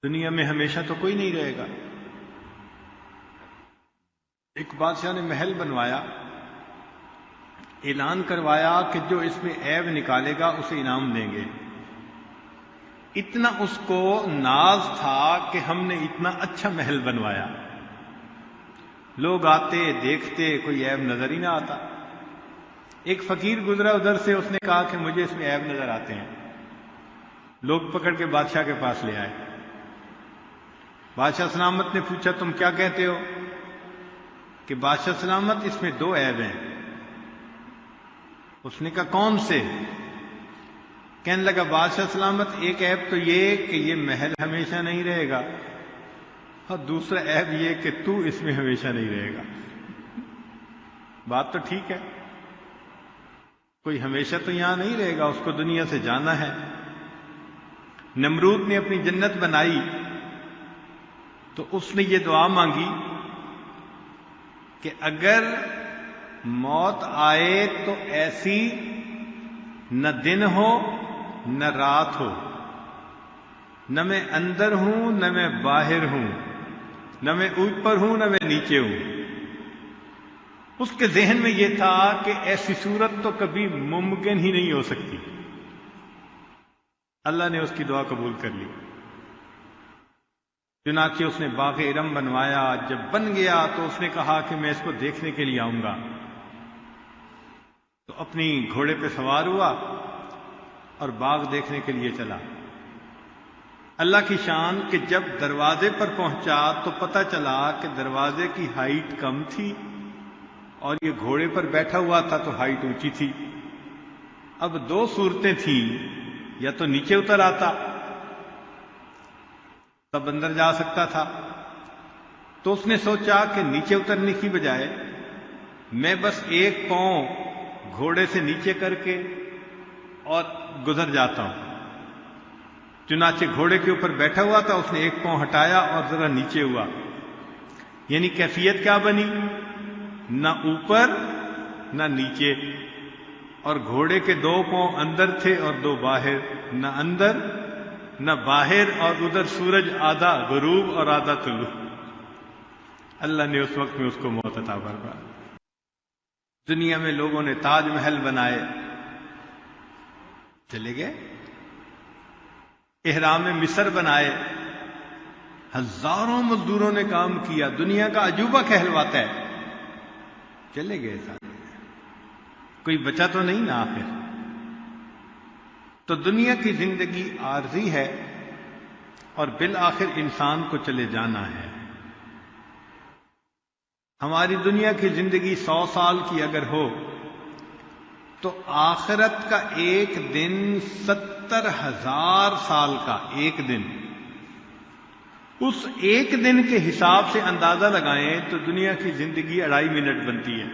دنیا میں ہمیشہ تو کوئی نہیں رہے گا۔ ایک بادشاہ نے محل بنوایا، اعلان کروایا کہ جو اس میں عیب نکالے گا اسے انعام دیں گے۔ اتنا اس کو ناز تھا کہ ہم نے اتنا اچھا محل بنوایا، لوگ آتے دیکھتے کوئی عیب نظر ہی نہ آتا۔ ایک فقیر گزرا ادھر سے، اس نے کہا کہ مجھے اس میں عیب نظر آتے ہیں۔ لوگ پکڑ کے بادشاہ کے پاس لے آئے۔ بادشاہ سلامت نے پوچھا تم کیا کہتے ہو؟ کہ بادشاہ سلامت اس میں 2 عیب ہیں۔ اس نے کہا کون سے؟ کہنے لگا بادشاہ سلامت ایک عیب تو یہ کہ یہ محل ہمیشہ نہیں رہے گا، اور دوسرا عیب یہ کہ تو اس میں ہمیشہ نہیں رہے گا۔ بات تو ٹھیک ہے، کوئی ہمیشہ تو یہاں نہیں رہے گا، اس کو دنیا سے جانا ہے۔ نمرود نے اپنی جنت بنائی تو اس نے یہ دعا مانگی کہ اگر موت آئے تو ایسی نہ دن ہو نہ رات ہو، نہ میں اندر ہوں نہ میں باہر ہوں، نہ میں اوپر ہوں نہ میں نیچے ہوں۔ اس کے ذہن میں یہ تھا کہ ایسی صورت تو کبھی ممکن ہی نہیں ہو سکتی۔ اللہ نے اس کی دعا قبول کر لی، چنانچہ اس نے باغ ارم بنوایا۔ جب بن گیا تو اس نے کہا کہ میں اس کو دیکھنے کے لیے آؤں گا، تو اپنی گھوڑے پہ سوار ہوا اور باغ دیکھنے کے لیے چلا۔ اللہ کی شان کہ جب دروازے پر پہنچا تو پتہ چلا کہ دروازے کی ہائٹ کم تھی اور یہ گھوڑے پر بیٹھا ہوا تھا تو ہائٹ اونچی تھی۔ اب 2 صورتیں تھیں، یا تو نیچے اتر آتا تب اندر جا سکتا تھا، تو اس نے سوچا کہ نیچے اترنے کی بجائے میں بس ایک پاؤں گھوڑے سے نیچے کر کے اور گزر جاتا ہوں۔ چنانچہ گھوڑے کے اوپر بیٹھا ہوا تھا، اس نے ایک پاؤں ہٹایا اور ذرا نیچے ہوا، یعنی کیفیت کیا بنی؟ نہ اوپر نہ نیچے، اور گھوڑے کے 2 پاؤں اندر تھے اور 2 باہر، نہ اندر نہ باہر، اور ادھر سورج آدھا غروب اور آدھا طلوع۔ اللہ نے اس وقت میں اس کو موت عطا فرما۔ دنیا میں لوگوں نے تاج محل بنائے، چلے گئے، احرام مصر بنائے، ہزاروں مزدوروں نے کام کیا، دنیا کا عجوبہ کہلواتا ہے، چلے گئے سارے، کوئی بچا تو نہیں نا آخر۔ تو دنیا کی زندگی عارضی ہے اور بالآخر انسان کو چلے جانا ہے۔ ہماری دنیا کی زندگی 100 سال کی اگر ہو تو آخرت کا ایک دن 70,000 سال کا ایک دن۔ اس ایک دن کے حساب سے اندازہ لگائیں تو دنیا کی زندگی 2.5 منٹ بنتی ہے۔